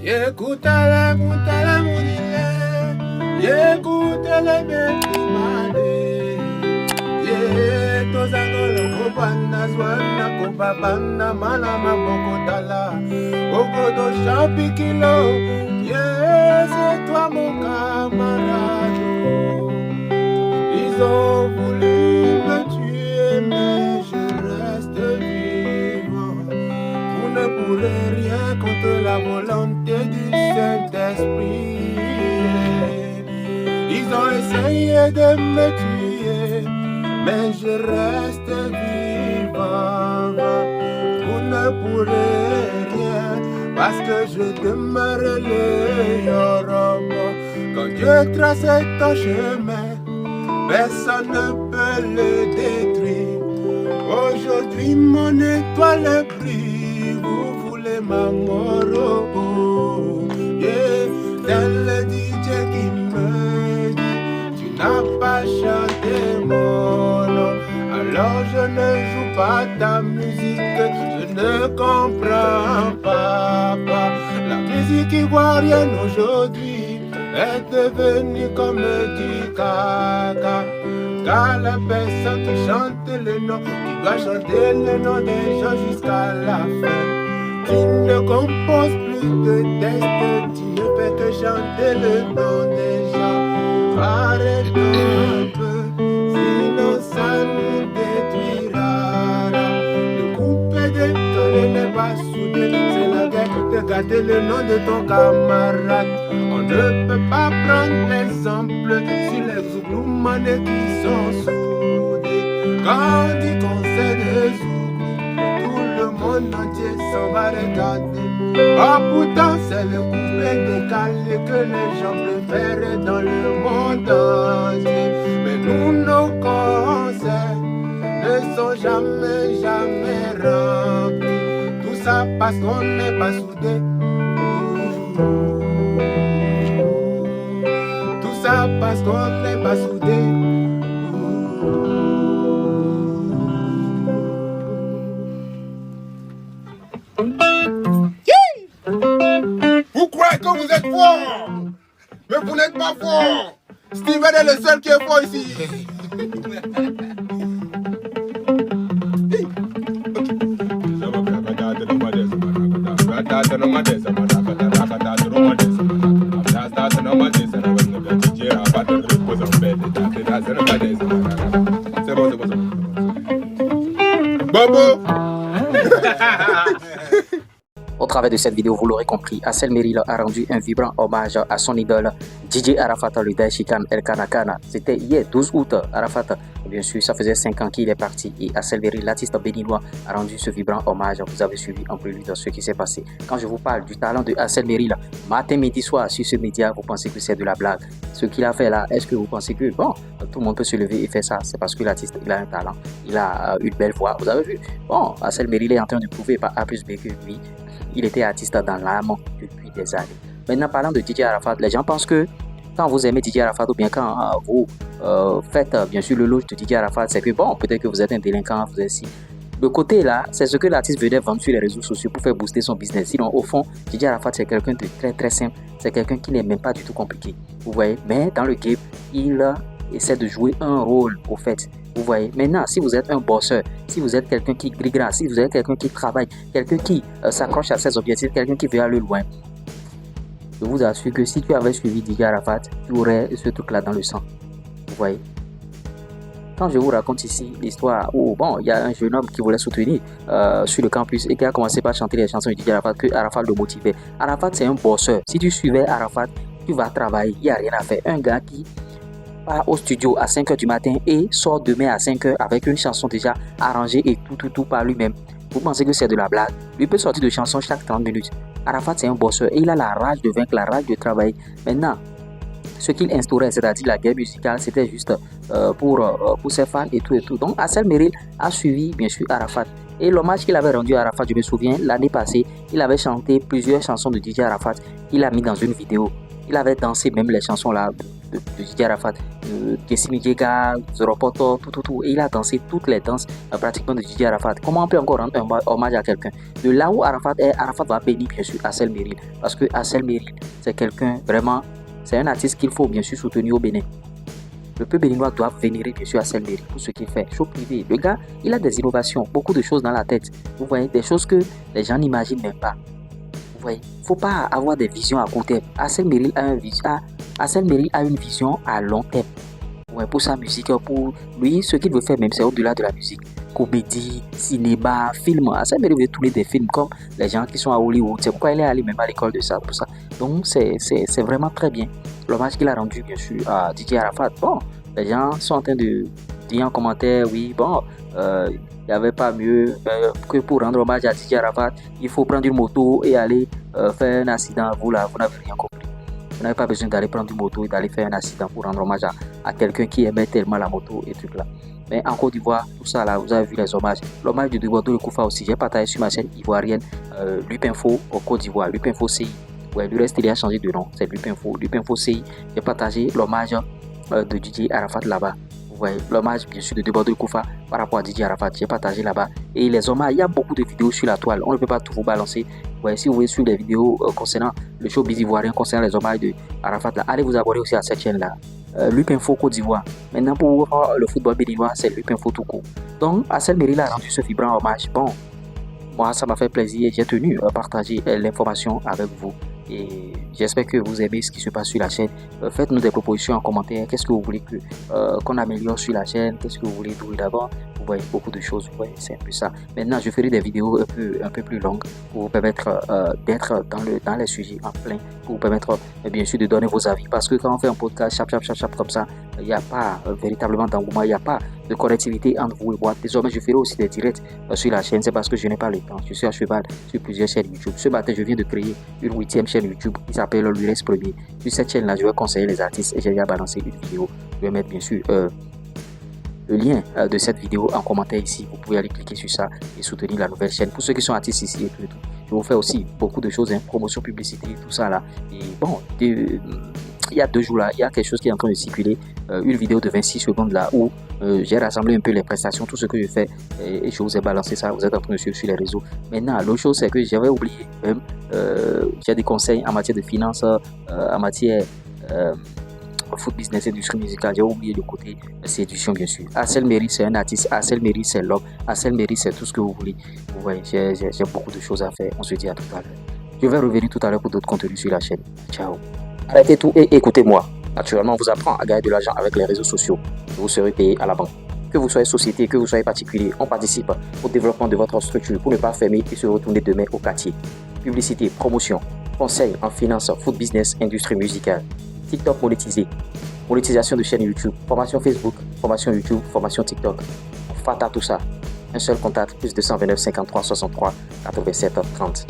Écoutez-les, moudile, écoutez-les, bétimade. Tozangolo kopanda zwana kopapanda malama bokotala Bokoto chapikilo, c'est toi mon camarade. Ils ont voulu me tuer mais je reste vivant. Vous ne pourrez rien contre la volonté du Saint-Esprit. Ils ont essayé de me tuer mais je reste vivant. Vous ne pourrez rien parce que je demeure le Yoromo. Quand Dieu trace ton chemin, personne ne peut le détruire. Aujourd'hui mon étoile brille, vous voulez ma mort. Tel le DJ qui me dit, tu n'as pas chanté mon nom. Alors je ne joue pas ta musique, je ne comprends pas. La musique ivoirienne aujourd'hui est devenue comme du caca. Car la personne qui chante le nom, qui doit chanter le nom des gens jusqu'à la fin, tu ne composes plus de texte, tu ne fais que chanter le nom des gens. Arrête un peu, sinon ça nous détruira. Le couper de ton n'est pas soudé, c'est la guerre de garder le nom de ton camarade. On ne peut pas prendre l'exemple sur les Zougloumanais qui sont soudés. Quand on dit qu'on sait des Zouglous, tout le monde entier s'en va regarder. Oh pourtant c'est le couplet décalé que les gens préfèrent dans le monde entier. Mais nous nos concerts ne sont jamais remplis. Tout ça parce qu'on n'est pas soudés. Tout ça parce qu'on n'est pas soudés. Vous croyez que vous êtes fort, mais vous n'êtes pas fort. Steven est le seul qui est fort ici. Bobo. Au travers de cette vidéo, vous l'aurez compris, Hassel Meril a rendu un vibrant hommage à son idole DJ Arafat, le Daishikan El Kanakana. C'était hier 12 août. Arafat, bien sûr, ça faisait 5 ans qu'il est parti. Et Hassel Meril, l'artiste béninois, a rendu ce vibrant hommage. Vous avez suivi en prélude ce qui s'est passé. Quand je vous parle du talent de Hassel Meril, matin, midi, soir, sur ce média, vous pensez que c'est de la blague. Ce qu'il a fait là, est-ce que vous pensez que, bon, tout le monde peut se lever et faire ça? C'est parce que l'artiste, il a un talent, il a une belle voix. Vous avez vu? Bon, Hassel Meril est en train de prouver par A plus B que lui. Il était artiste dans l'âme depuis des années. Maintenant, parlant de DJ Arafat, les gens pensent que quand vous aimez DJ Arafat ou bien quand vous faites bien sûr le loge de DJ Arafat, c'est que bon, peut-être que vous êtes un délinquant, vous êtes si. Le côté là, c'est ce que l'artiste venait vendre sur les réseaux sociaux pour faire booster son business. Sinon, au fond, DJ Arafat, c'est quelqu'un de très très simple. C'est quelqu'un qui n'est même pas du tout compliqué. Vous voyez, mais dans le game, il essaie de jouer un rôle au fait. Vous voyez, maintenant, si vous êtes un bosseur, si vous êtes quelqu'un qui grille, si vous êtes quelqu'un qui travaille, quelqu'un qui s'accroche à ses objectifs, quelqu'un qui veut aller loin, je vous assure que si tu avais suivi DJ Arafat, tu aurais ce truc-là dans le sang. Vous voyez. Quand je vous raconte ici l'histoire où, bon, il y a un jeune homme qui voulait soutenir sur le campus et qui a commencé par chanter les chansons de DJ Arafat, que Arafat le motivait. Arafat, c'est un bosseur. Si tu suivais Arafat, tu vas travailler, il n'y a rien à faire. Un gars qui au studio à 5h du matin et sort demain à 5h avec une chanson déjà arrangée et tout par lui-même. Vous pensez que c'est de la blague? Lui peut sortir de chansons chaque 30 minutes. Arafat, c'est un bosseur et il a la rage de vaincre, la rage de travailler. Maintenant, ce qu'il instaurait, c'est-à-dire la guerre musicale, c'était juste pour ses fans et tout. Donc, Hassel Meril a suivi, bien sûr, Arafat. Et l'hommage qu'il avait rendu à Arafat, je me souviens, l'année passée, il avait chanté plusieurs chansons de DJ Arafat. Il a mis dans une vidéo. Il avait dansé même les chansons là. de Didier Arafat, Gessimi Diega, Zoropoto, tout. Et il a dansé toutes les danses pratiquement de Didier Arafat. Comment on peut encore rendre un hommage à quelqu'un? De là où Arafat est, Arafat va bénir bien sûr Assel Meril. Parce que Assel Meril, c'est quelqu'un vraiment, c'est un artiste qu'il faut bien sûr soutenir au Bénin. Le peuple béninois doit vénérer bien sûr Assel Meril pour ce qu'il fait. Show privé. Le gars, il a des innovations, beaucoup de choses dans la tête. Vous voyez, des choses que les gens n'imaginent même pas. Vous voyez, faut pas avoir des visions à court terme. Assel Meril a une vision à long terme. Ouais, pour sa musique, pour lui, ce qu'il veut faire même, c'est au-delà de la musique. Comédie, cinéma, film. Assel Meril veut tourner des films comme les gens qui sont à Hollywood. C'est pourquoi il est allé même à l'école de ça, pour ça. Donc, c'est vraiment très bien. L'hommage qu'il a rendu, bien sûr, à Didier Arafat. Bon, les gens sont en train de dire en commentaire, oui, bon, il n'y avait pas mieux que pour rendre hommage à Didier Arafat, il faut prendre une moto et aller faire un accident. Vous là, vous n'avez rien compris. Vous n'avez pas besoin d'aller prendre une moto et d'aller faire un accident pour rendre hommage à quelqu'un qui aimait tellement la moto et tout là. Mais en Côte d'Ivoire, tout ça là, vous avez vu les hommages. L'hommage de Dubois-Do Koufa aussi, j'ai partagé sur ma chaîne ivoirienne Lupinfo au Côte d'Ivoire, Lupinfo CI. Ouais, le reste il a changé de nom, c'est Lupinfo CI. J'ai partagé l'hommage de Didier Arafat là-bas. Vous voyez, l'hommage bien sûr de Dubois-Do Koufa par rapport à Didier Arafat, j'ai partagé là-bas. Et les hommages, il y a beaucoup de vidéos sur la toile, on ne peut pas tout vous balancer. Ouais, si vous voulez suivre les vidéos concernant le showbiz ivoirien, concernant les hommages de Arafat là, allez vous abonner aussi à cette chaîne là. Lupinfo Côte d'Ivoire. Maintenant pour le football béninois, c'est Lupinfo tout court. Donc Assel Meril a rendu ce vibrant hommage. Bon, moi ça m'a fait plaisir et j'ai tenu à partager l'information avec vous. Et j'espère que vous aimez ce qui se passe sur la chaîne. Faites-nous des propositions en commentaire. Qu'est-ce que vous voulez qu'on améliore sur la chaîne? Qu'est-ce que vous voulez trouver d'abord? Vous voyez beaucoup de choses. Vous voyez, c'est un peu ça. Maintenant, je ferai des vidéos un peu plus longues pour vous permettre d'être dans les sujets en plein, pour vous permettre bien sûr de donner vos avis. Parce que quand on fait un podcast chap comme ça, il n'y a pas véritablement d'engouement, il n'y a pas de connectivité entre vous et moi. Désormais, je ferai aussi des directs sur la chaîne. C'est parce que je n'ai pas le temps. Je suis à cheval sur plusieurs chaînes YouTube. Ce matin, je viens de créer une 8e chaîne YouTube qui s'appelle l'URES Premier. Sur cette chaîne-là, je vais conseiller les artistes et j'ai déjà balancé une vidéo. Je vais mettre bien sûr le lien de cette vidéo en commentaire ici. Vous pouvez aller cliquer sur ça et soutenir la nouvelle chaîne. Pour ceux qui sont artistes ici et tout. Je vous fais aussi beaucoup de choses, promotion, publicité, tout ça là. Et bon, il y a 2 jours là, il y a quelque chose qui est en train de circuler, une vidéo de 26 secondes là où j'ai rassemblé un peu les prestations, tout ce que je fais et je vous ai balancé ça, vous êtes en train de suivre sur les réseaux. Maintenant, l'autre chose c'est que j'avais oublié même, j'ai des conseils en matière de finances, en matière food business, industrie musicale, j'ai oublié le côté séduction bien sûr. Assel Meril c'est un artiste, Assel Meril c'est l'homme, Assel Meril c'est tout ce que vous voulez. Vous voyez, j'ai beaucoup de choses à faire, on se dit à tout à l'heure. Je vais revenir tout à l'heure pour d'autres contenus sur la chaîne. Ciao. Arrêtez tout et écoutez-moi. Naturellement, on vous apprend à gagner de l'argent avec les réseaux sociaux. Vous serez payé à la banque. Que vous soyez société, que vous soyez particulier, on participe au développement de votre structure pour ne pas fermer et se retourner demain au quartier. Publicité, promotion, conseils en finance, food business, industrie musicale. TikTok monétisé, monétisation de chaîne YouTube, formation Facebook, formation YouTube, formation TikTok. Fata tout ça. Un seul contact, plus 229 53 63 87 30.